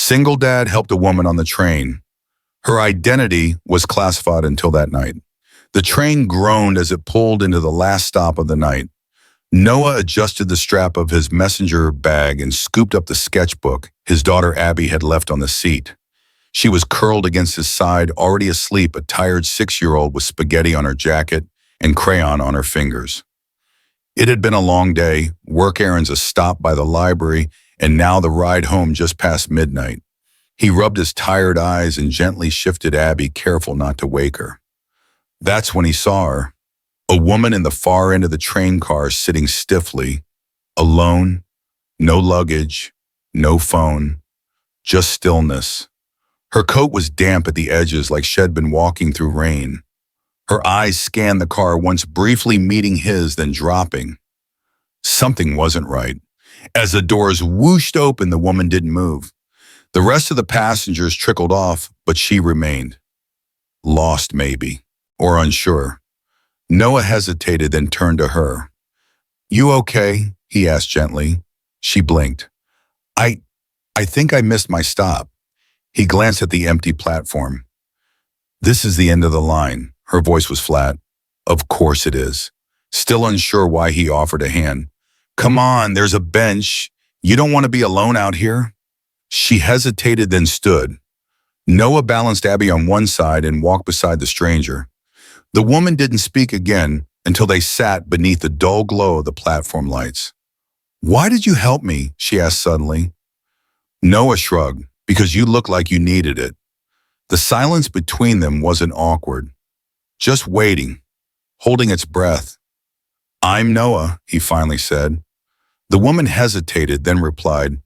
SingleDad helped a woman on the train. Her identity was classified until that night. The train groaned as it pulled into the last stop of the night. Noah adjusted the strap of his messenger bag and scooped up the sketchbook his daughter Abby had left on the seat. She was curled against his side, already asleep, a tired 6-year-old with spaghetti on her jacket and crayon on her fingers. It had been a long day, work errands, a stop by the library, and now the ride home just past midnight. He rubbed his tired eyes and gently shifted Abby, careful not to wake her. That's when he saw her, a woman in the far end of the train car sitting stiffly, alone, no luggage, no phone, just stillness. Her coat was damp at the edges like she'd been walking through rain. Her eyes scanned the car, once briefly meeting his, then dropping. Something wasn't right. As the doors whooshed open, the woman didn't move. The rest of the passengers trickled off, but she remained. Lost, maybe, or unsure. Noah hesitated, then turned to her. "You okay?" he asked gently. She blinked. I think I missed my stop." He glanced at the empty platform. "This is the end of the line." Her voice was flat. "Of course it is." Still unsure why he offered a hand. "Come on, there's a bench. You don't want to be alone out here?" She hesitated, then stood. Noah balanced Abby on one side and walked beside the stranger. The woman didn't speak again until they sat beneath the dull glow of the platform lights. "Why did you help me?" she asked suddenly. Noah shrugged. "Because you looked like you needed it." The silence between them wasn't awkward. Just waiting, holding its breath. "I'm Noah," he finally said. The woman hesitated, then replied,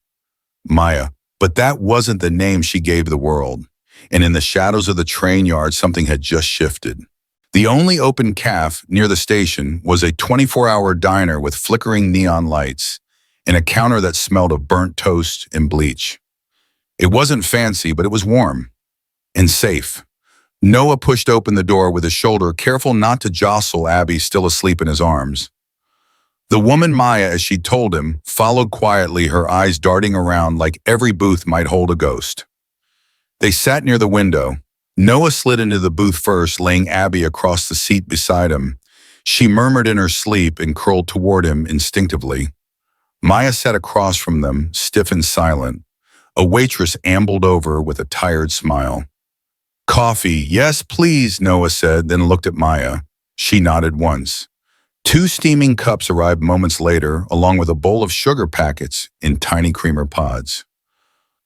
"Maya," but that wasn't the name she gave the world. And in the shadows of the train yard, something had just shifted. The only open cafe near the station was a 24-hour diner with flickering neon lights and a counter that smelled of burnt toast and bleach. It wasn't fancy, but it was warm and safe. Noah pushed open the door with his shoulder, careful not to jostle Abby, still asleep in his arms. The woman Maya, as she told him, followed quietly, her eyes darting around like every booth might hold a ghost. They sat near the window. Noah slid into the booth first, laying Abby across the seat beside him. She murmured in her sleep and curled toward him instinctively. Maya sat across from them, stiff and silent. A waitress ambled over with a tired smile. "Coffee, yes, please," Noah said, then looked at Maya. She nodded once. 2 steaming cups arrived moments later, along with a bowl of sugar packets in tiny creamer pods.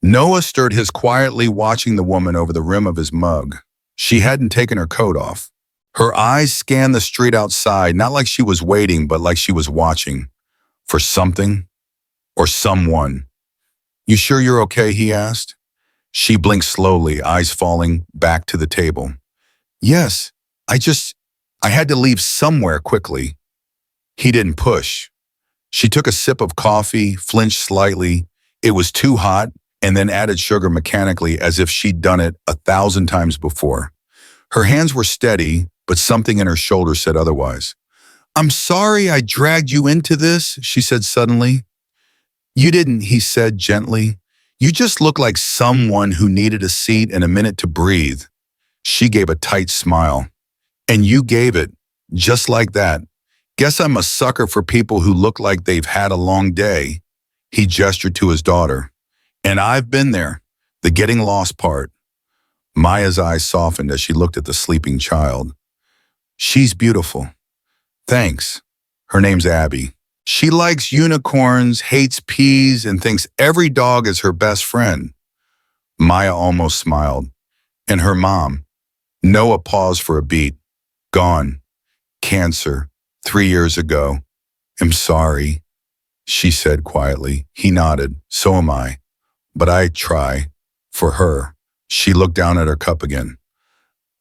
Noah stirred his quietly, watching the woman over the rim of his mug. She hadn't taken her coat off. Her eyes scanned the street outside, not like she was waiting, but like she was watching. For something or someone. "You sure you're okay?" he asked. She blinked slowly, eyes falling back to the table. "Yes, I had to leave somewhere quickly." He didn't push. She took a sip of coffee, flinched slightly. It was too hot, and then added sugar mechanically as if she'd done it 1,000 times before. Her hands were steady, but something in her shoulder said otherwise. "I'm sorry I dragged you into this," she said suddenly. "You didn't," he said gently. "You just look like someone who needed a seat and a minute to breathe." She gave a tight smile. "And you gave it, just like that. Guess I'm a sucker for people who look like they've had a long day." He gestured to his daughter. "And I've been there, the getting lost part." Maya's eyes softened as she looked at the sleeping child. "She's beautiful." "Thanks. Her name's Abby. She likes unicorns, hates peas, and thinks every dog is her best friend." Maya almost smiled. "And her mom?" Noah paused for a beat. "Gone. Cancer. 3 years ago." "I'm sorry," she said quietly. He nodded. "So am I. But I try. For her." She looked down at her cup again.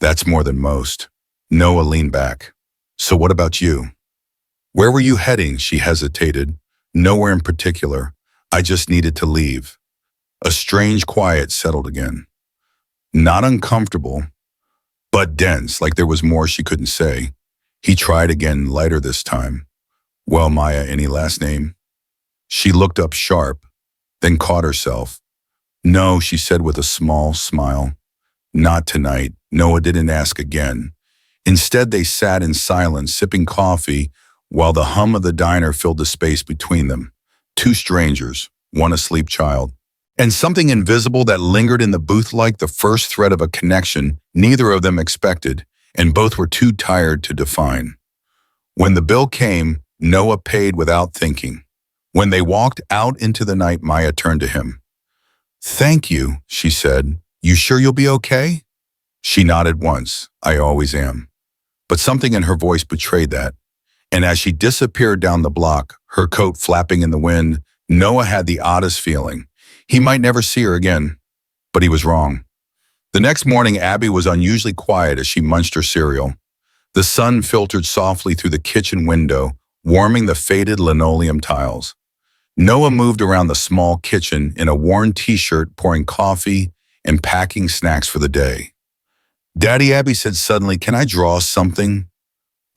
"That's more than most." Noah leaned back. "So what about you?" "Where were you heading?" She hesitated. "Nowhere in particular. I just needed to leave." A strange quiet settled again. Not uncomfortable, but dense, like there was more she couldn't say. He tried again, lighter this time. "Well, Maya, any last name?" She looked up sharp, then caught herself. No, she said with a small smile. Not tonight. Noah didn't ask again. Instead, they sat in silence, sipping coffee, while the hum of the diner filled the space between them. Two strangers, one asleep child. And something invisible that lingered in the booth like the first thread of a connection neither of them expected, and both were too tired to define. When the bill came, Noah paid without thinking. When they walked out into the night, Maya turned to him. "Thank you," she said. "You sure you'll be okay?" She nodded once. "I always am." But something in her voice betrayed that. And as she disappeared down the block, her coat flapping in the wind, Noah had the oddest feeling. He might never see her again, but he was wrong. The next morning, Abby was unusually quiet as she munched her cereal. The sun filtered softly through the kitchen window, warming the faded linoleum tiles. Noah moved around the small kitchen in a worn t-shirt, pouring coffee and packing snacks for the day. "Daddy," Abby said suddenly, "can I draw something?"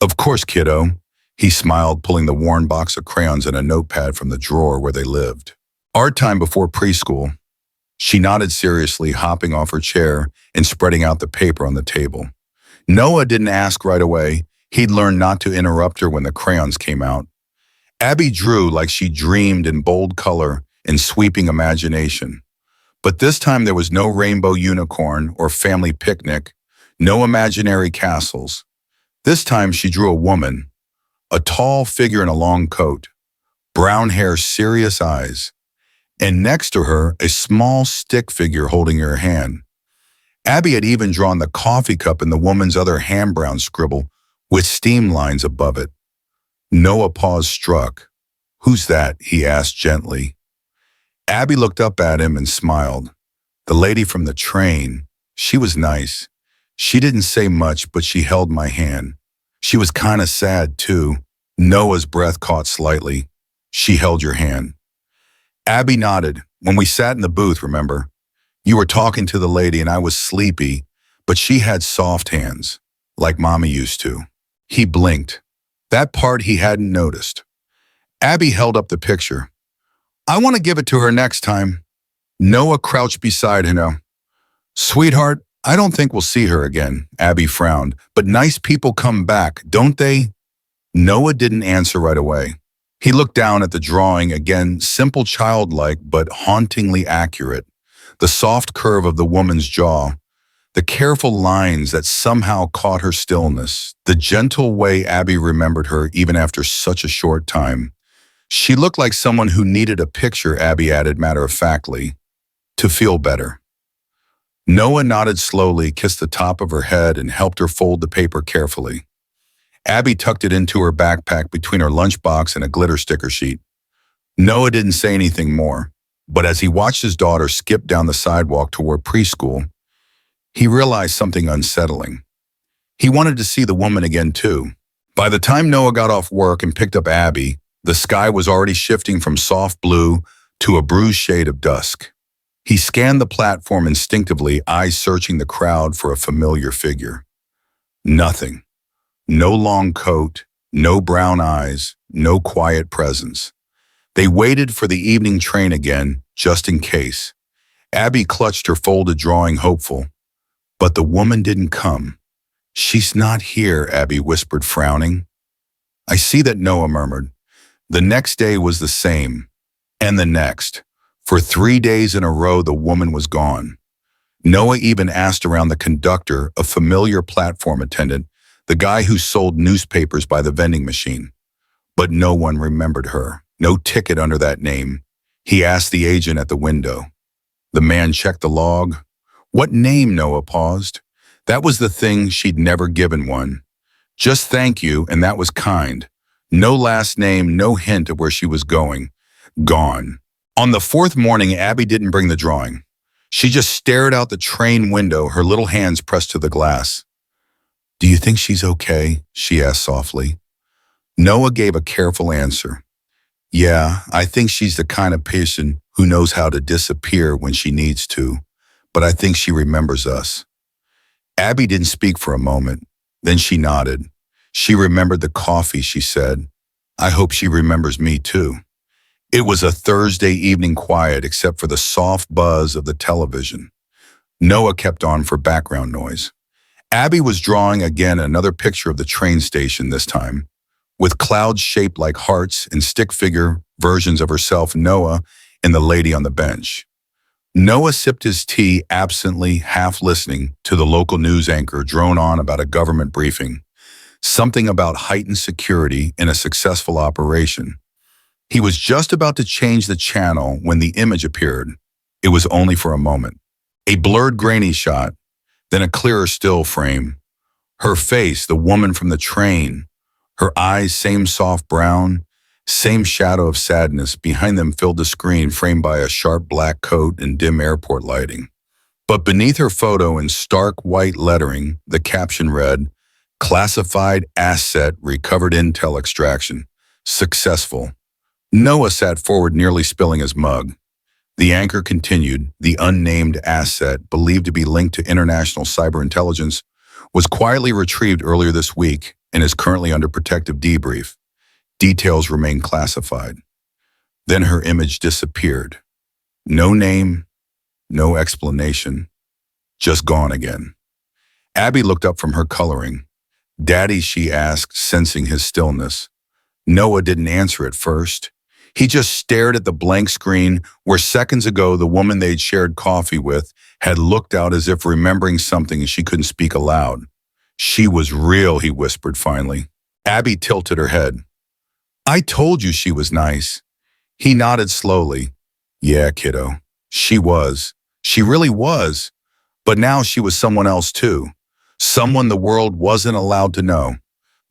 "Of course, kiddo." He smiled, pulling the worn box of crayons and a notepad from the drawer where they lived. "Art time before preschool." She nodded seriously, hopping off her chair and spreading out the paper on the table. Noah didn't ask right away. He'd learned not to interrupt her when the crayons came out. Abby drew like she dreamed in bold color and sweeping imagination. But this time there was no rainbow unicorn or family picnic, no imaginary castles. This time she drew a woman, a tall figure in a long coat, brown hair, serious eyes, and next to her a small stick figure holding her hand. Abby had even drawn the coffee cup in the woman's other hand-brown scribble with steam lines above it. Noah pause struck. "Who's that?" he asked gently. Abby looked up at him and smiled. "The lady from the train. She was nice. She didn't say much, but she held my hand. She was kind of sad, too." Noah's breath caught slightly. "She held your hand." Abby nodded. "When we sat in the booth, remember? You were talking to the lady and I was sleepy, but she had soft hands, like Mommy used to." He blinked. That part he hadn't noticed. Abby held up the picture. "I want to give it to her next time." Noah crouched beside her. "Sweetheart, I don't think we'll see her again." Abby frowned. "But nice people come back, don't they?" Noah didn't answer right away. He looked down at the drawing again, simple, childlike, but hauntingly accurate. The soft curve of the woman's jaw, the careful lines that somehow caught her stillness, the gentle way Abby remembered her even after such a short time. She looked like someone who needed a picture, Abby added matter-of-factly, to feel better. Noah nodded slowly, kissed the top of her head, and helped her fold the paper carefully. Abby tucked it into her backpack between her lunchbox and a glitter sticker sheet. Noah didn't say anything more, but as he watched his daughter skip down the sidewalk toward preschool, he realized something unsettling. He wanted to see the woman again, too. By the time Noah got off work and picked up Abby, the sky was already shifting from soft blue to a bruised shade of dusk. He scanned the platform instinctively, eyes searching the crowd for a familiar figure. Nothing. No long coat, no brown eyes, no quiet presence. They waited for the evening train again, just in case. Abby clutched her folded drawing, hopeful. But the woman didn't come. "She's not here," Abby whispered, frowning. "I see that," Noah murmured. The next day was the same, and the next. For 3 days in a row, the woman was gone. Noah even asked around the conductor, a familiar platform attendant, the guy who sold newspapers by the vending machine. But no one remembered her. No ticket under that name. He asked the agent at the window. The man checked the log. What name? Noah paused. That was the thing she'd never given one. Just "thank you," and that was kind. No last name, no hint of where she was going. Gone. On the 4th morning, Abby didn't bring the drawing. She just stared out the train window, her little hands pressed to the glass. "Do you think she's okay?" she asked softly. Noah gave a careful answer. "Yeah, I think she's the kind of person who knows how to disappear when she needs to, but I think she remembers us." Abby didn't speak for a moment. Then she nodded. "She remembered the coffee," she said. "I hope she remembers me too." It was a Thursday evening quiet except for the soft buzz of the television. Noah kept on for background noise. Abby was drawing again another picture of the train station this time, with clouds shaped like hearts and stick figure versions of herself, Noah, and the lady on the bench. Noah sipped his tea absently, half listening to the local news anchor drone on about a government briefing, something about heightened security in a successful operation. He was just about to change the channel when the image appeared. It was only for a moment. A blurred, grainy shot, then a clearer still frame. Her face, the woman from the train, her eyes, same soft brown, same shadow of sadness behind them filled the screen framed by a sharp black coat and dim airport lighting. But beneath her photo in stark white lettering, the caption read, "Classified asset, recovered intel extraction. Successful." Noah sat forward, nearly spilling his mug. The anchor continued, "The unnamed asset, believed to be linked to international cyber intelligence, was quietly retrieved earlier this week and is currently under protective debrief. Details remain classified." Then her image disappeared. No name, no explanation, just gone again. Abby looked up from her coloring. "Daddy," she asked, sensing his stillness. Noah didn't answer at first. He just stared at the blank screen where seconds ago the woman they'd shared coffee with had looked out as if remembering something she couldn't speak aloud. "She was real," he whispered finally. Abby tilted her head. "I told you she was nice." He nodded slowly. "Yeah, kiddo. She was. She really was. But now she was someone else too. Someone the world wasn't allowed to know."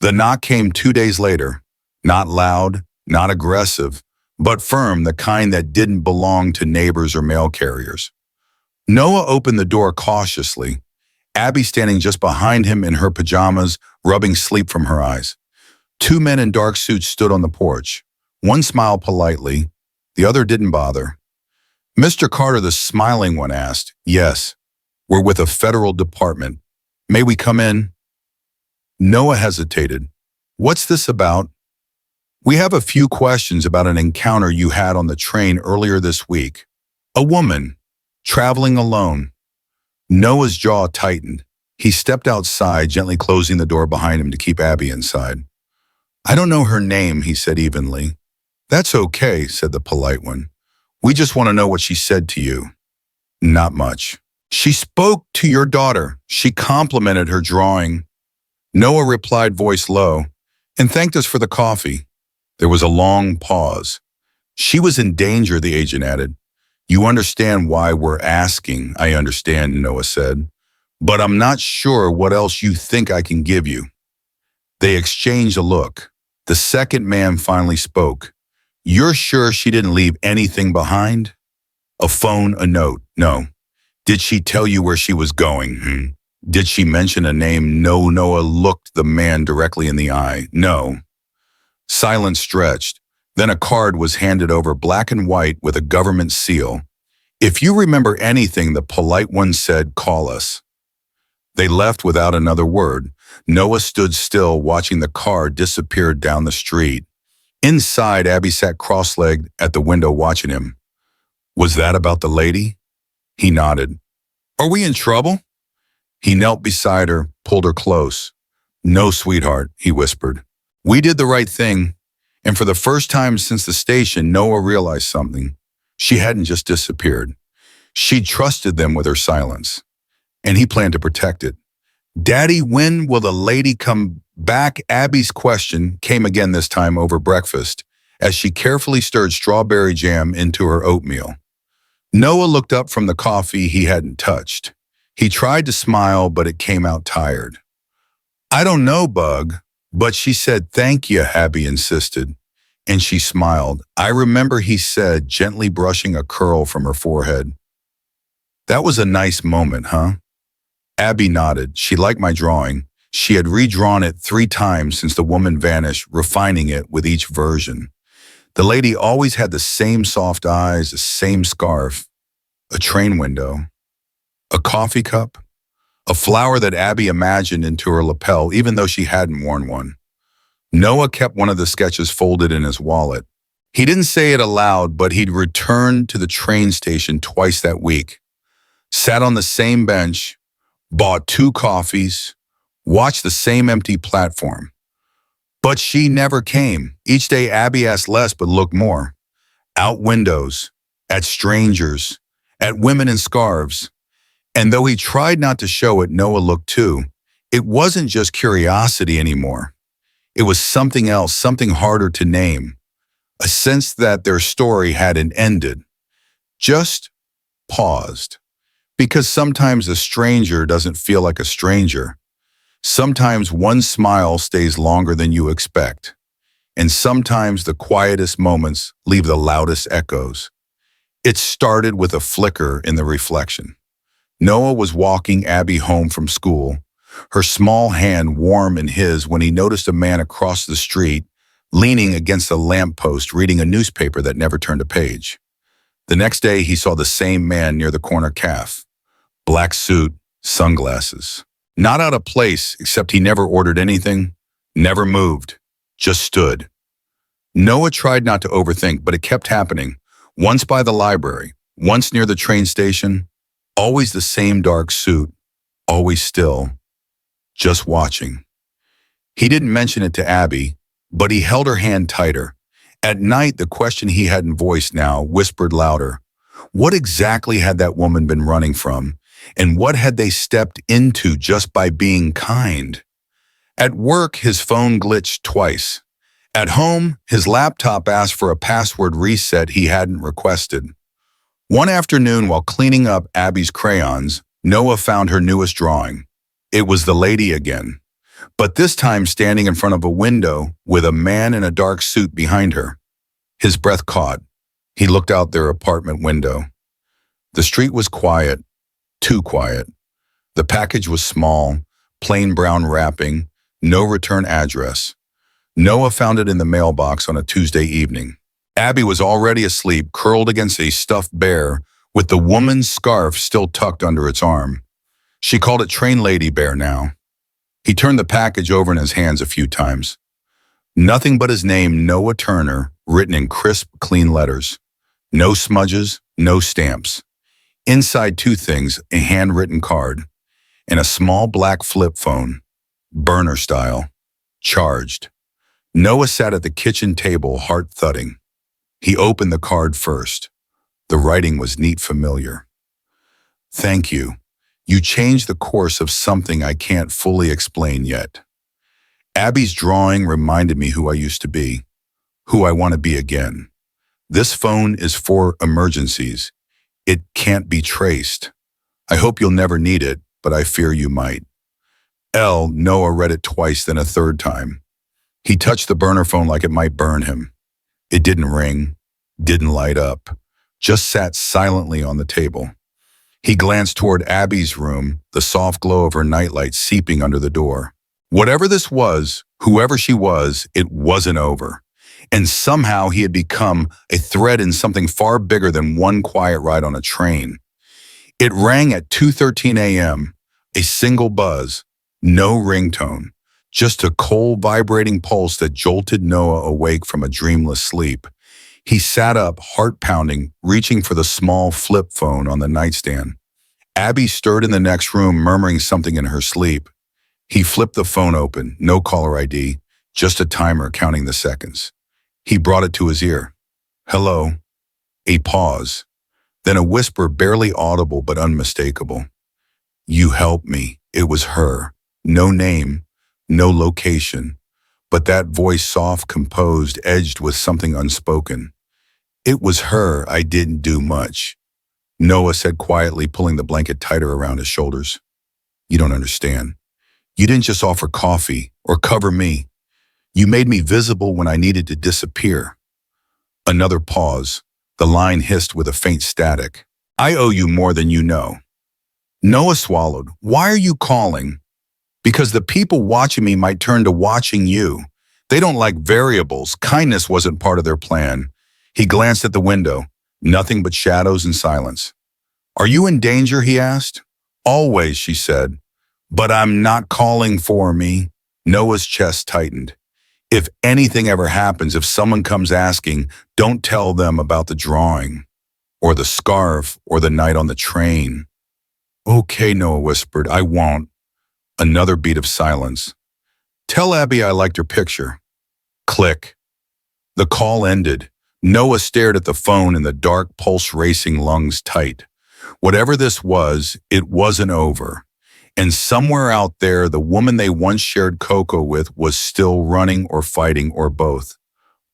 The knock came 2 days later. Not loud, not aggressive, but firm, the kind that didn't belong to neighbors or mail carriers. Noah opened the door cautiously, Abby standing just behind him in her pajamas, rubbing sleep from her eyes. 2 men in dark suits stood on the porch. One smiled politely, the other didn't bother. "Mr. Carter," the smiling one asked. "Yes, we're with a federal department. May we come in?" Noah hesitated. "What's this about?" "We have a few questions about an encounter you had on the train earlier this week. A woman, traveling alone." Noah's jaw tightened. He stepped outside, gently closing the door behind him to keep Abby inside. "I don't know her name," he said evenly. "That's okay," said the polite one. "We just want to know what she said to you." "Not much." "She spoke to your daughter. She complimented her drawing." Noah replied, voice low, "and thanked us for the coffee." There was a long pause. "She was in danger," the agent added. "You understand why we're asking." "I understand," Noah said. "But I'm not sure what else you think I can give you." They exchanged a look. The second man finally spoke. "You're sure she didn't leave anything behind?" "A phone, a note." "No." "Did she tell you where she was going?" "Did she mention a name?" "No." Noah looked the man directly in the eye. "No." Silence stretched. Then a card was handed over, black and white with a government seal. "If you remember anything," the polite one said, "call us." They left without another word. Noah stood still, watching the car disappear down the street. Inside, Abby sat cross-legged at the window watching him. "Was that about the lady?" He nodded. "Are we in trouble?" He knelt beside her, pulled her close. "No, sweetheart," he whispered. "We did the right thing." And for the first time since the station, Noah realized something. She hadn't just disappeared. She trusted them with her silence, and he planned to protect it. "Daddy, when will the lady come back?" Abby's question came again, this time over breakfast, as she carefully stirred strawberry jam into her oatmeal. Noah looked up from the coffee he hadn't touched. He tried to smile, but it came out tired. "I don't know, Bug, but she said thank you," Abby insisted. And she smiled. "I remember," he said, gently brushing a curl from her forehead. "That was a nice moment, huh?" Abby nodded. She liked my drawing. She had redrawn it 3 times since the woman vanished, refining it with each version. The lady always had the same soft eyes, the same scarf, a train window, a coffee cup, a flower that Abby imagined into her lapel, even though she hadn't worn one. Noah kept one of the sketches folded in his wallet. He didn't say it aloud, but he'd returned to the train station twice that week, sat on the same bench, bought 2 coffees, watched the same empty platform. But she never came. Each day, Abby asked less but looked more. Out windows, at strangers, at women in scarves. And though he tried not to show it, Noah looked too. It wasn't just curiosity anymore. It was something else, something harder to name. A sense that their story hadn't ended, just paused. Because sometimes a stranger doesn't feel like a stranger. Sometimes one smile stays longer than you expect. And sometimes the quietest moments leave the loudest echoes. It started with a flicker in the reflection. Noah was walking Abby home from school, her small hand warm in his when he noticed a man across the street leaning against a lamppost reading a newspaper that never turned a page. The next day, he saw the same man near the corner cafe. Black suit, sunglasses. Not out of place, except he never ordered anything, never moved, just stood. Noah tried not to overthink, but it kept happening. Once by the library, once near the train station, always the same dark suit, always still, just watching. He didn't mention it to Abby, but he held her hand tighter. At night, the question he hadn't voiced now whispered louder. What exactly had that woman been running from? And what had they stepped into just by being kind? At work, his phone glitched twice. At home, his laptop asked for a password reset he hadn't requested. One afternoon, while cleaning up Abby's crayons, Noah found her newest drawing. It was the lady again, but this time standing in front of a window with a man in a dark suit behind her. His breath caught. He looked out their apartment window. The street was quiet, too quiet. The package was small, plain brown wrapping, no return address. Noah found it in the mailbox on a Tuesday evening. Abby was already asleep, curled against a stuffed bear, with the woman's scarf still tucked under its arm. She called it Train Lady Bear now. He turned the package over in his hands a few times. Nothing but his name, Noah Turner, written in crisp, clean letters. No smudges, no stamps. Inside 2 things, a handwritten card, and a small black flip phone, burner style, charged. Noah sat at the kitchen table, heart thudding. He opened the card first. The writing was neat, familiar. Thank you. You changed the course of something I can't fully explain yet. Abby's drawing reminded me who I used to be, who I want to be again. This phone is for emergencies. It can't be traced. I hope you'll never need it, but I fear you might. Noah read it twice, then a third time. He touched the burner phone like it might burn him. It didn't ring, didn't light up, just sat silently on the table. He glanced toward Abby's room, the soft glow of her nightlight seeping under the door. Whatever this was, whoever she was, it wasn't over. And somehow he had become a thread in something far bigger than one quiet ride on a train. It rang at 2:13 a.m., a single buzz, no ringtone, just a cold vibrating pulse that jolted Noah awake from a dreamless sleep. He sat up, heart pounding, reaching for the small flip phone on the nightstand. Abby stirred in the next room, murmuring something in her sleep. He flipped the phone open, no caller ID, just a timer counting the seconds. He brought it to his ear. Hello. A pause. Then a whisper barely audible but unmistakable. You helped me. It was her. No name, no location, but that voice soft, composed, edged with something unspoken. It was her. I didn't do much. Noah said quietly, pulling the blanket tighter around his shoulders. You don't understand. You didn't just offer coffee or cover me. You made me visible when I needed to disappear. Another pause. The line hissed with a faint static. I owe you more than you know. Noah swallowed. Why are you calling? Because the people watching me might turn to watching you. They don't like variables. Kindness wasn't part of their plan. He glanced at the window. Nothing but shadows and silence. Are you in danger? He asked. Always, she said. But I'm not calling for me. Noah's chest tightened. If anything ever happens, if someone comes asking, don't tell them about the drawing, or the scarf, or the night on the train." "Okay," Noah whispered, "I won't." Another beat of silence. "Tell Abby I liked her picture." Click. The call ended. Noah stared at the phone in the dark, pulse-racing lungs tight. Whatever this was, it wasn't over. And somewhere out there, the woman they once shared Coco with was still running or fighting or both.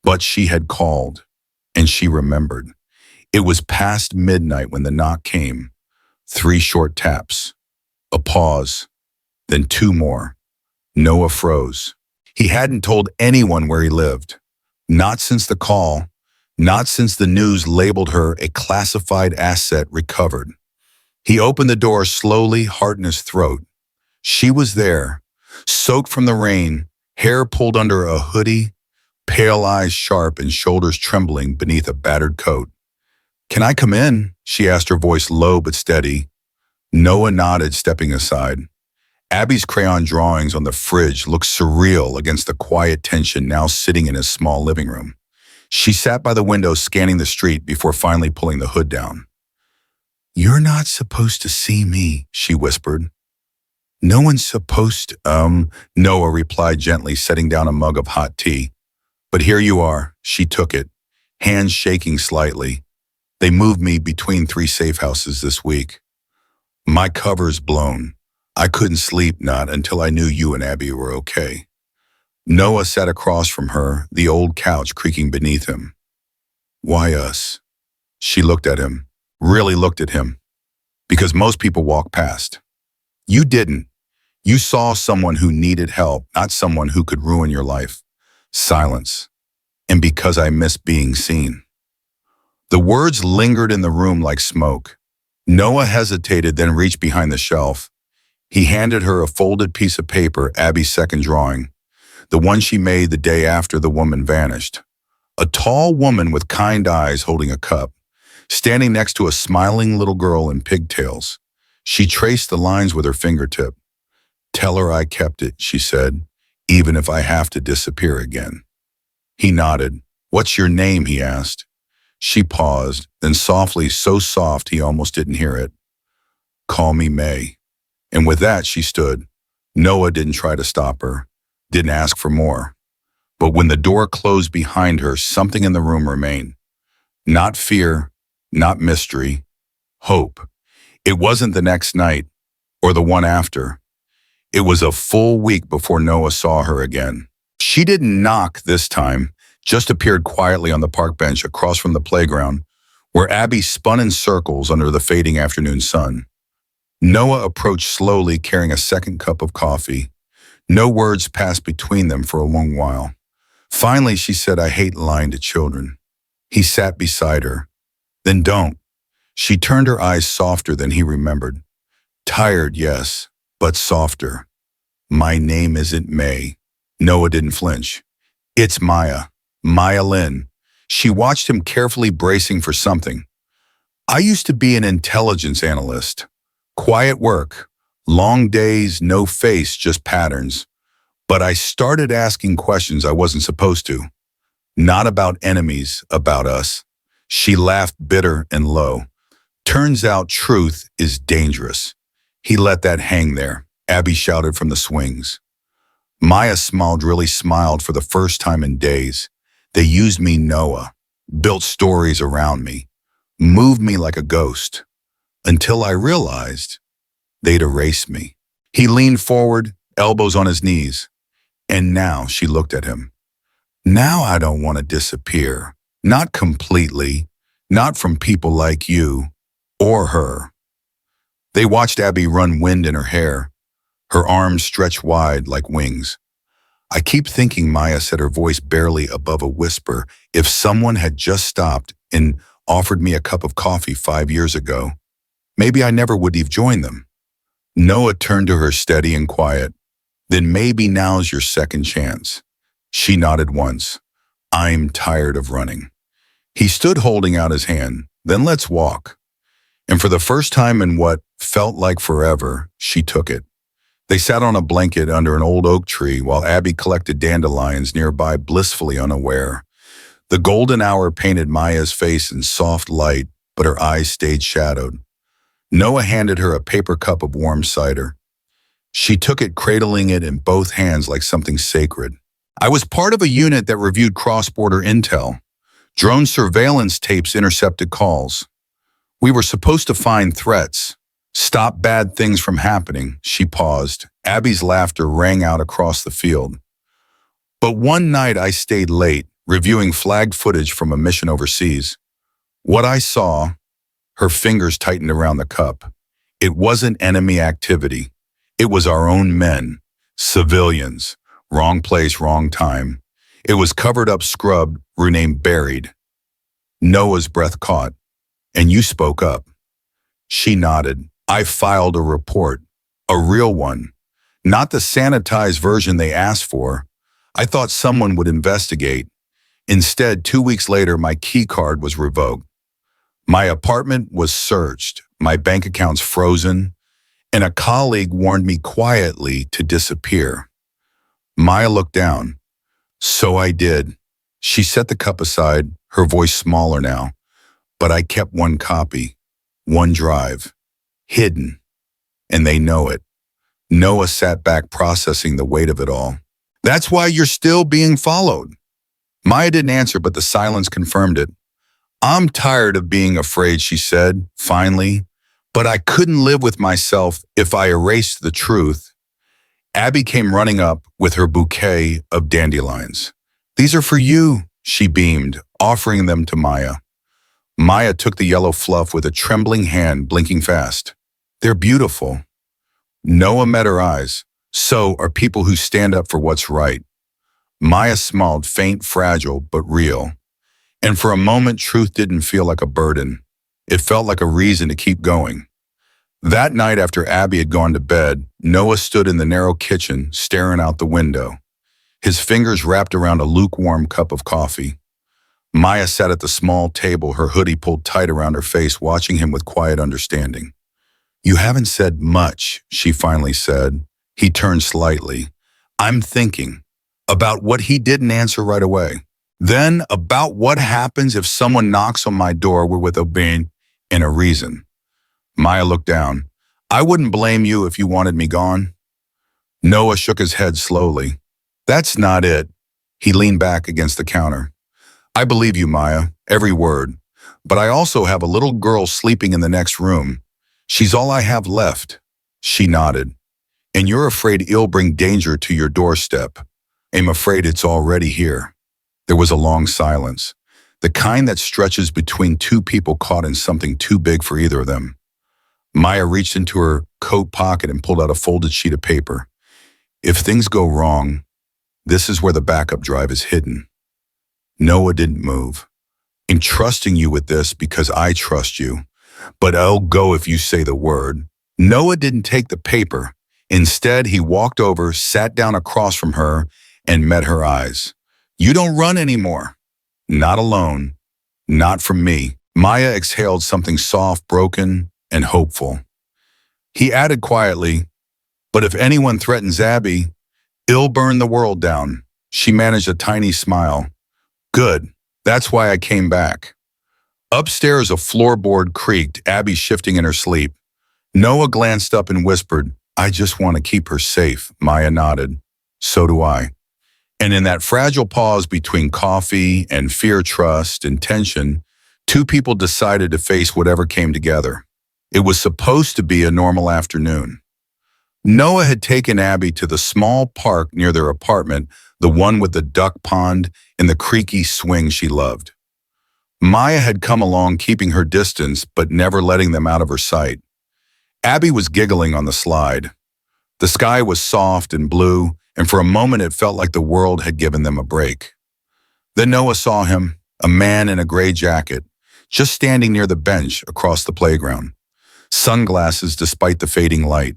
But she had called, and she remembered. It was past midnight when the knock came. 3 short taps. A pause. Then 2 more. Noah froze. He hadn't told anyone where he lived. Not since the call. Not since the news labeled her a classified asset recovered. He opened the door slowly, heart in his throat. She was there, soaked from the rain, hair pulled under a hoodie, pale eyes sharp and shoulders trembling beneath a battered coat. "Can I come in?" she asked, her voice low but steady. Noah nodded, stepping aside. Abby's crayon drawings on the fridge looked surreal against the quiet tension now sitting in his small living room. She sat by the window scanning the street before finally pulling the hood down. "You're not supposed to see me," she whispered. "No one's supposed to," Noah replied gently, setting down a mug of hot tea. "But here you are." She took it, hands shaking slightly. "They moved me between 3 safe houses this week. My cover's blown. I couldn't sleep, not until I knew you and Abby were okay." Noah sat across from her, the old couch creaking beneath him. "Why us?" She looked at him, really looked at him. "Because most people walk past. You didn't. You saw someone who needed help, not someone who could ruin your life." Silence. "And because I miss being seen." The words lingered in the room like smoke. Noah hesitated, then reached behind the shelf. He handed her a folded piece of paper, Abby's second drawing, the one she made the day after the woman vanished. A tall woman with kind eyes holding a cup, standing next to a smiling little girl in pigtails. She traced the lines with her fingertip. "Tell her I kept it," she said, "even if I have to disappear again." He nodded. "What's your name?" he asked. She paused, then softly, so soft he almost didn't hear it. "Call me May." And with that, she stood. Noah didn't try to stop her, didn't ask for more. But when the door closed behind her, something in the room remained. Not fear, not mystery, hope. It wasn't the next night, or the one after. It was a full week before Noah saw her again. She didn't knock this time, just appeared quietly on the park bench across from the playground, where Abby spun in circles under the fading afternoon sun. Noah approached slowly, carrying a second cup of coffee. No words passed between them for a long while. Finally, she said, "I hate lying to children." He sat beside her. "Then don't." She turned her eyes softer than he remembered. "Tired, yes, but softer." "My name isn't May." Noah didn't flinch. "It's Maya. Maya Lynn." She watched him carefully, bracing for something. "I used to be an intelligence analyst. Quiet work. Long days, no face, just patterns. But I started asking questions I wasn't supposed to. Not about enemies, about us." She laughed bitter and low. "Turns out truth is dangerous." He let that hang there. Abby shouted from the swings. Maya smiled, really smiled for the first time in days. "They used me, Noah. Built stories around me. Moved me like a ghost. Until I realized they'd erase me." He leaned forward, elbows on his knees. "And now," she looked at him, "now I don't want to disappear. Not completely. Not from people like you. Or her." They watched Abby run wind in her hair, her arms stretched wide like wings. "I keep thinking," Maya said, her voice barely above a whisper, "if someone had just stopped and offered me a cup of coffee 5 years ago, maybe I never would have joined them." Noah turned to her, steady and quiet. "Then maybe now's your second chance." She nodded once. "I'm tired of running." He stood holding out his hand. "Then let's walk." And for the first time in what felt like forever, she took it. They sat on a blanket under an old oak tree while Abby collected dandelions nearby, blissfully unaware. The golden hour painted Maya's face in soft light, but her eyes stayed shadowed. Noah handed her a paper cup of warm cider. She took it, cradling it in both hands like something sacred. I was part of a unit that reviewed cross-border intel. Drone surveillance tapes intercepted calls. We were supposed to find threats, stop bad things from happening. She paused. Abby's laughter rang out across the field. But one night I stayed late, reviewing flagged footage from a mission overseas. What I saw, her fingers tightened around the cup. It wasn't enemy activity. It was our own men, civilians, wrong place, wrong time. It was covered up, scrubbed, renamed buried. Noah's breath caught. And you spoke up. She nodded. I filed a report, a real one, not the sanitized version they asked for. I thought someone would investigate. Instead, 2 weeks later, my key card was revoked. My apartment was searched, my bank accounts frozen, and a colleague warned me quietly to disappear. Maya looked down. So I did. She set the cup aside, her voice smaller now. But I kept one copy, one drive, hidden, and they know it. Noah sat back, processing the weight of it all. That's why you're still being followed. Maya didn't answer, but the silence confirmed it. I'm tired of being afraid, she said, finally, but I couldn't live with myself if I erased the truth. Abby came running up with her bouquet of dandelions. These are for you, she beamed, offering them to Maya. Maya took the yellow fluff with a trembling hand, blinking fast. They're beautiful. Noah met her eyes. So are people who stand up for what's right. Maya smiled, faint, fragile, but real. And for a moment, truth didn't feel like a burden. It felt like a reason to keep going. That night, after Abby had gone to bed, Noah stood in the narrow kitchen, staring out the window. His fingers wrapped around a lukewarm cup of coffee. Maya sat at the small table, her hoodie pulled tight around her face, watching him with quiet understanding. You haven't said much, she finally said. He turned slightly. I'm thinking about what he didn't answer right away. Then about what happens if someone knocks on my door with a bang and a reason. Maya looked down. I wouldn't blame you if you wanted me gone. Noah shook his head slowly. That's not it. He leaned back against the counter. I believe you, Maya, every word. But I also have a little girl sleeping in the next room. She's all I have left. She nodded. And you're afraid it'll bring danger to your doorstep. I'm afraid it's already here. There was a long silence, the kind that stretches between two people caught in something too big for either of them. Maya reached into her coat pocket and pulled out a folded sheet of paper. If things go wrong, this is where the backup drive is hidden. Noah didn't move. I'm trusting you with this because I trust you, but I'll go if you say the word. Noah didn't take the paper. Instead, he walked over, sat down across from her, and met her eyes. You don't run anymore. Not alone. Not from me. Maya exhaled something soft, broken, and hopeful. He added quietly, but if anyone threatens Abby, it'll burn the world down. She managed a tiny smile. Good. That's why I came back. Upstairs, a floorboard creaked, Abby shifting in her sleep. Noah glanced up and whispered, I just want to keep her safe. Maya nodded. So do I. And in that fragile pause between coffee and fear, trust, and tension, two people decided to face whatever came together. It was supposed to be a normal afternoon. Noah had taken Abby to the small park near their apartment, the one with the duck pond and the creaky swing she loved. Maya had come along, keeping her distance, but never letting them out of her sight. Abby was giggling on the slide. The sky was soft and blue, and for a moment it felt like the world had given them a break. Then Noah saw him, a man in a gray jacket, just standing near the bench across the playground. Sunglasses despite the fading light.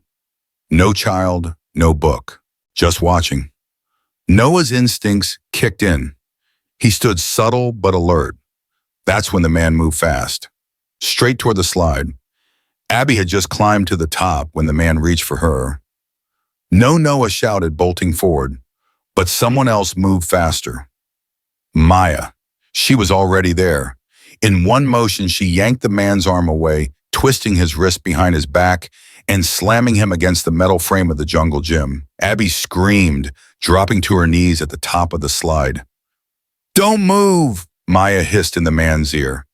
No child, no book, just watching. Noah's instincts kicked in. He stood subtle but alert. That's when the man moved fast, straight toward the slide. Abby had just climbed to the top when the man reached for her. No, Noah shouted, bolting forward, but someone else moved faster. Maya. She was already there. In one motion, she yanked the man's arm away, twisting his wrist behind his back and slamming him against the metal frame of the jungle gym. Abby screamed, dropping to her knees at the top of the slide. "Don't move," Maya hissed in the man's ear.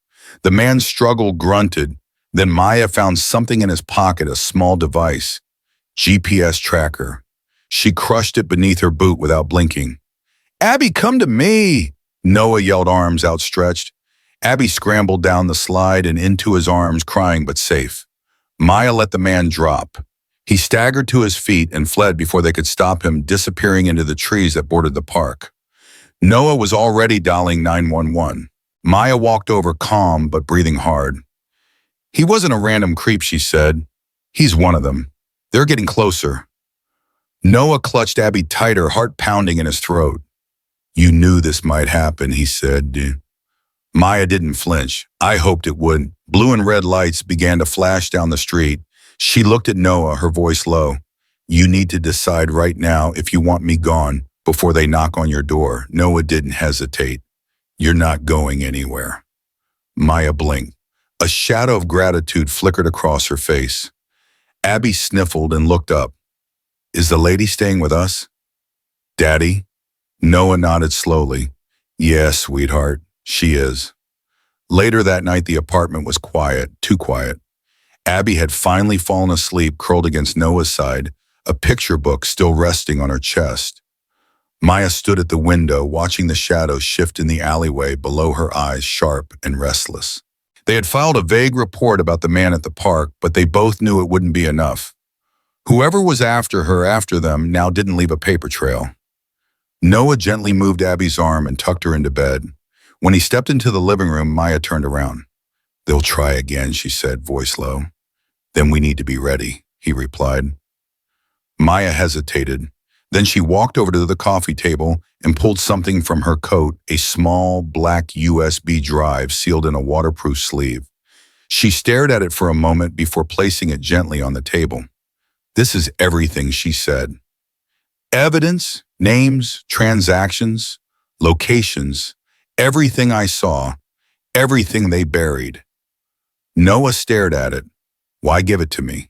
The man struggled, grunted. Then Maya found something in his pocket, a small device. GPS tracker. She crushed it beneath her boot without blinking. "Abby, come to me!" Noah yelled, arms outstretched. Abby scrambled down the slide and into his arms, crying but safe. Maya let the man drop. He staggered to his feet and fled before they could stop him, disappearing into the trees that bordered the park. Noah was already dialing 911. Maya walked over, calm but breathing hard. "He wasn't a random creep," she said. "He's one of them. They're getting closer." Noah clutched Abby tighter, heart pounding in his throat. "You knew this might happen," he said. Maya didn't flinch. I hoped it would. Blue and red lights began to flash down the street. She looked at Noah, her voice low. "You need to decide right now if you want me gone before they knock on your door." Noah didn't hesitate. "You're not going anywhere." Maya blinked. A shadow of gratitude flickered across her face. Abby sniffled and looked up. "Is the lady staying with us?" "Daddy?" Noah nodded slowly. "Yes, sweetheart, she is." Later that night, the apartment was quiet, too quiet. Abby had finally fallen asleep, curled against Noah's side, a picture book still resting on her chest. Maya stood at the window, watching the shadows shift in the alleyway below her, eyes sharp and restless. They had filed a vague report about the man at the park, but they both knew it wouldn't be enough. Whoever was after her, after them, now didn't leave a paper trail. Noah gently moved Abby's arm and tucked her into bed. When he stepped into the living room, Maya turned around. "They'll try again," she said, voice low. "Then we need to be ready," he replied. Maya hesitated. Then she walked over to the coffee table and pulled something from her coat, a small black USB drive sealed in a waterproof sleeve. She stared at it for a moment before placing it gently on the table. "This is everything," she said. "Evidence, names, transactions, locations, everything I saw, everything they buried." Noah stared at it. "Why give it to me?"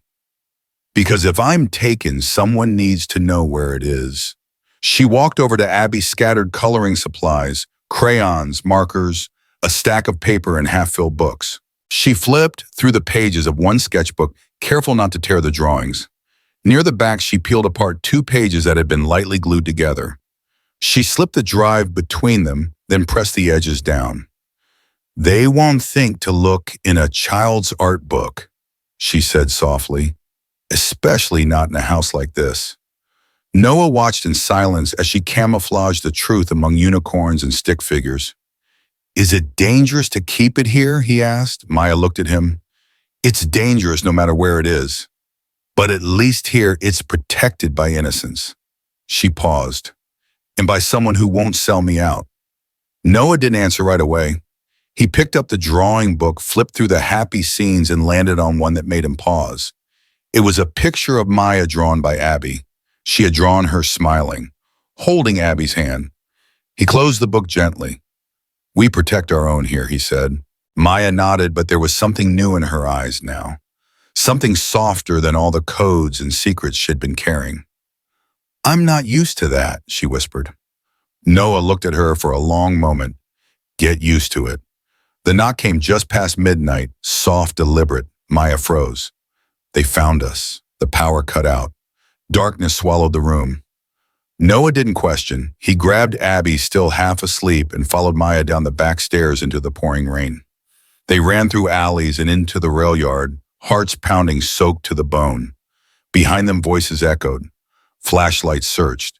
"Because if I'm taken, someone needs to know where it is." She walked over to Abby's scattered coloring supplies, crayons, markers, a stack of paper and half-filled books. She flipped through the pages of one sketchbook, careful not to tear the drawings. Near the back, she peeled apart 2 pages that had been lightly glued together. She slipped the drive between them, then pressed the edges down. "They won't think to look in a child's art book," she said softly. "Especially not in a house like this." Noah watched in silence as she camouflaged the truth among unicorns and stick figures. "Is it dangerous to keep it here?" he asked. Maya looked at him. "It's dangerous no matter where it is. But at least here it's protected by innocence." She paused. "And by someone who won't sell me out." Noah didn't answer right away. He picked up the drawing book, flipped through the happy scenes, and landed on one that made him pause. It was a picture of Maya drawn by Abby. She had drawn her smiling, holding Abby's hand. He closed the book gently. "We protect our own here," he said. Maya nodded, but there was something new in her eyes now. Something softer than all the codes and secrets she'd been carrying. "I'm not used to that," she whispered. Noah looked at her for a long moment. "Get used to it." The knock came just past midnight, soft, deliberate. Maya froze. "They found us." The power cut out. Darkness swallowed the room. Noah didn't question. He grabbed Abby, still half asleep, and followed Maya down the back stairs into the pouring rain. They ran through alleys and into the rail yard, hearts pounding, soaked to the bone. Behind them, voices echoed. Flashlights searched.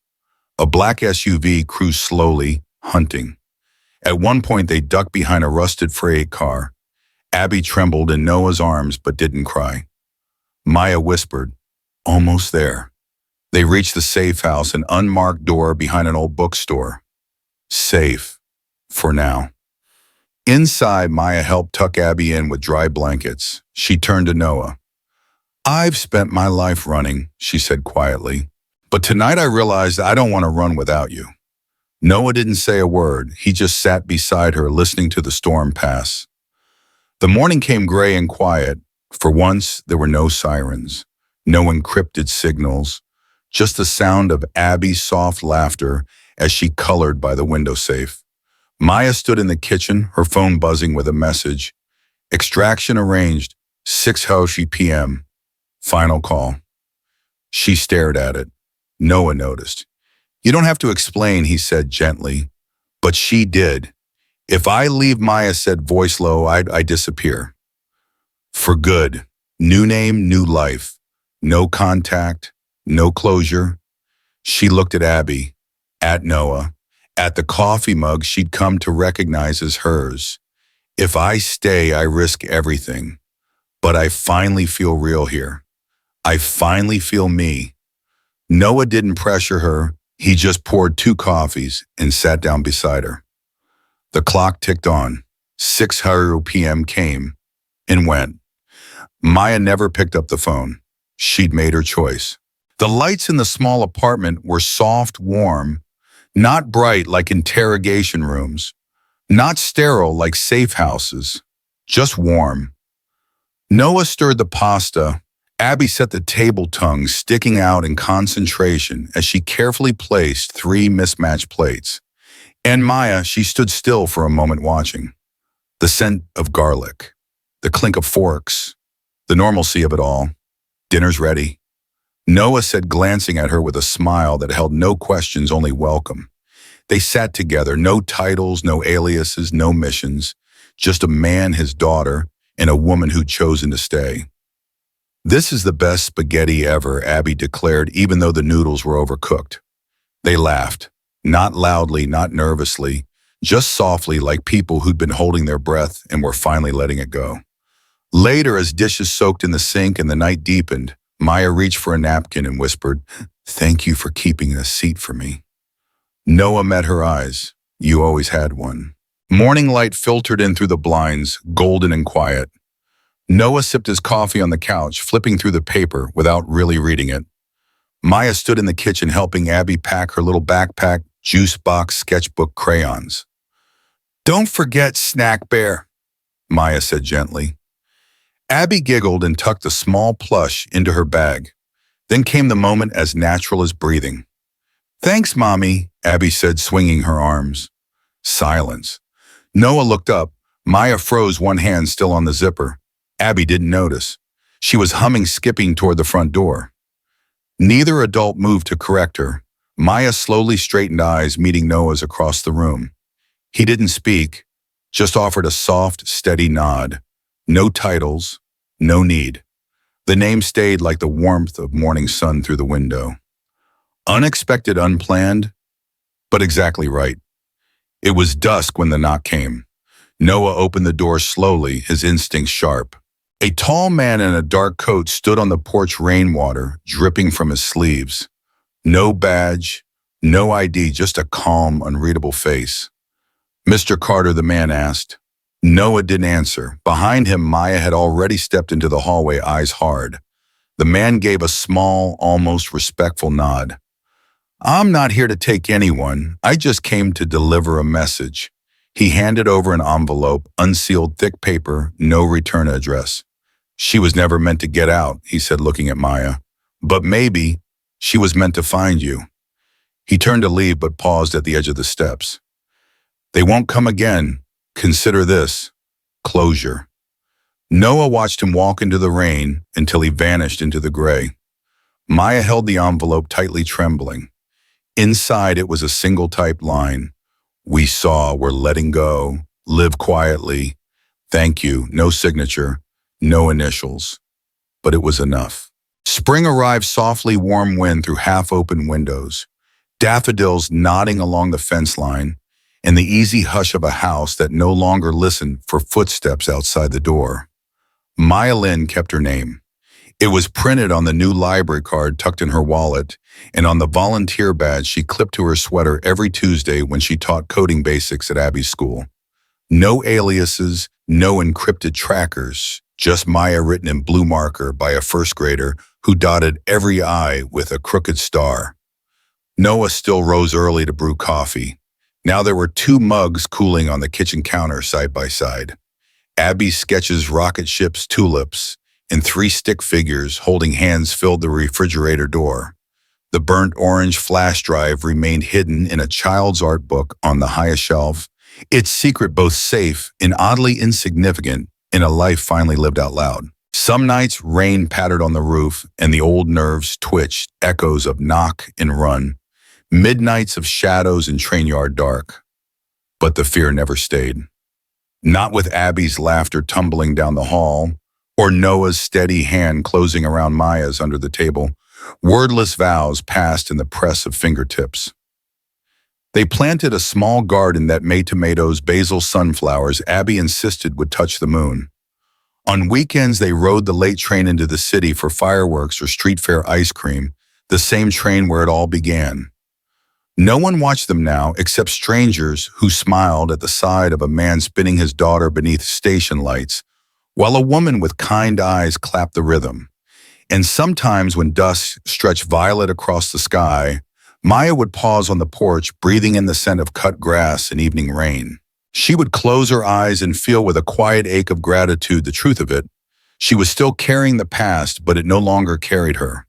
A black SUV cruised slowly, hunting. At one point, they ducked behind a rusted freight car. Abby trembled in Noah's arms but didn't cry. Maya whispered, "Almost there." They reached the safe house, an unmarked door behind an old bookstore. Safe. For now. Inside, Maya helped tuck Abby in with dry blankets. She turned to Noah. "I've spent my life running," she said quietly. But tonight I realized I don't want to run without you. Noah didn't say a word. He just sat beside her, listening to the storm pass. The morning came gray and quiet. For once, there were no sirens, no encrypted signals, just the sound of Abby's soft laughter as she colored by the window safe. Maya stood in the kitchen, her phone buzzing with a message. Extraction arranged, 6:00 p.m. Final call. She stared at it. Noah noticed. You don't have to explain, he said gently. But she did. If I leave, Maya said, voice low, I disappear. For good. New name, new life. No contact, no closure. She looked at Abby, at Noah, at the coffee mug she'd come to recognize as hers. If I stay, I risk everything. But I finally feel real here. I finally feel me. Noah didn't pressure her. He just poured 2 coffees and sat down beside her. The clock ticked on. 6:00 p.m. came and went. Maya never picked up the phone. She'd made her choice. The lights in the small apartment were soft, warm, not bright like interrogation rooms, not sterile like safe houses, just warm. Noah stirred the pasta. Abby set the table tongue sticking out in concentration as she carefully placed 3 mismatched plates. And Maya, she stood still for a moment watching. The scent of garlic, the clink of forks, the normalcy of it all. Dinner's ready. Noah said, glancing at her with a smile that held no questions, only welcome. They sat together, no titles, no aliases, no missions, just a man, his daughter, and a woman who'd chosen to stay. This is the best spaghetti ever, Abby declared, even though the noodles were overcooked. They laughed, not loudly, not nervously, just softly, like people who'd been holding their breath and were finally letting it go. Later, as dishes soaked in the sink and the night deepened, Maya reached for a napkin and whispered, "Thank you for keeping a seat for me." Noah met her eyes. You always had one. Morning light filtered in through the blinds, golden and quiet. Noah sipped his coffee on the couch, flipping through the paper without really reading it. Maya stood in the kitchen helping Abby pack her little backpack, juice box, sketchbook, crayons. "Don't forget Snack Bear," Maya said gently. Abby giggled and tucked the small plush into her bag. Then came the moment as natural as breathing. "Thanks, Mommy," Abby said, swinging her arms. Silence. Noah looked up. Maya froze, one hand still on the zipper. Abby didn't notice. She was humming, skipping toward the front door. Neither adult moved to correct her. Maya slowly straightened eyes, meeting Noah's across the room. He didn't speak, just offered a soft, steady nod. No titles, no need. The name stayed like the warmth of morning sun through the window. Unexpected, unplanned, but exactly right. It was dusk when the knock came. Noah opened the door slowly, his instincts sharp. A tall man in a dark coat stood on the porch, rainwater dripping from his sleeves. No badge, no ID, just a calm, unreadable face. "Mr. Carter," the man asked. Noah didn't answer. Behind him, Maya had already stepped into the hallway, eyes hard. The man gave a small, almost respectful nod. "I'm not here to take anyone. I just came to deliver a message." He handed over an envelope, unsealed, thick paper, no return address. "She was never meant to get out," he said, looking at Maya. "But maybe she was meant to find you." He turned to leave, but paused at the edge of the steps. "They won't come again. Consider this closure." Noah watched him walk into the rain until he vanished into the gray. Maya held the envelope tightly, trembling. Inside, it was a single typed line. "We saw, we're letting go. Live quietly. Thank you." No signature, no initials. But it was enough. Spring arrived, softly, warm wind through half-open windows, daffodils nodding along the fence line, and the easy hush of a house that no longer listened for footsteps outside the door. Maya Lynn kept her name. It was printed on the new library card tucked in her wallet, and on the volunteer badge she clipped to her sweater every Tuesday when she taught coding basics at Abby's school. No aliases, no encrypted trackers, just Maya written in blue marker by a first grader who dotted every I with a crooked star. Noah still rose early to brew coffee. Now there were 2 mugs cooling on the kitchen counter side by side. Abby sketches rocket ships, tulips, and 3 stick figures holding hands filled the refrigerator door. The burnt orange flash drive remained hidden in a child's art book on the highest shelf, its secret both safe and oddly insignificant in a life finally lived out loud. Some nights, rain pattered on the roof and the old nerves twitched, echoes of knock and run, midnights of shadows and train yard dark. But the fear never stayed. Not with Abby's laughter tumbling down the hall, or Noah's steady hand closing around Maya's under the table. Wordless vows passed in the press of fingertips. They planted a small garden that made tomatoes, basil, sunflowers Abby insisted would touch the moon. On weekends, they rode the late train into the city for fireworks or street fair ice cream, the same train where it all began. No one watched them now except strangers who smiled at the side of a man spinning his daughter beneath station lights, while a woman with kind eyes clapped the rhythm. And sometimes when dusk stretched violet across the sky, Maya would pause on the porch, breathing in the scent of cut grass and evening rain. She would close her eyes and feel with a quiet ache of gratitude the truth of it. She was still carrying the past, but it no longer carried her.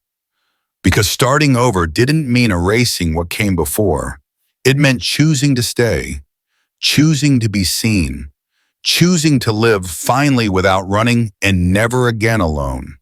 Because starting over didn't mean erasing what came before. It meant choosing to stay, choosing to be seen, choosing to live finally without running and never again alone.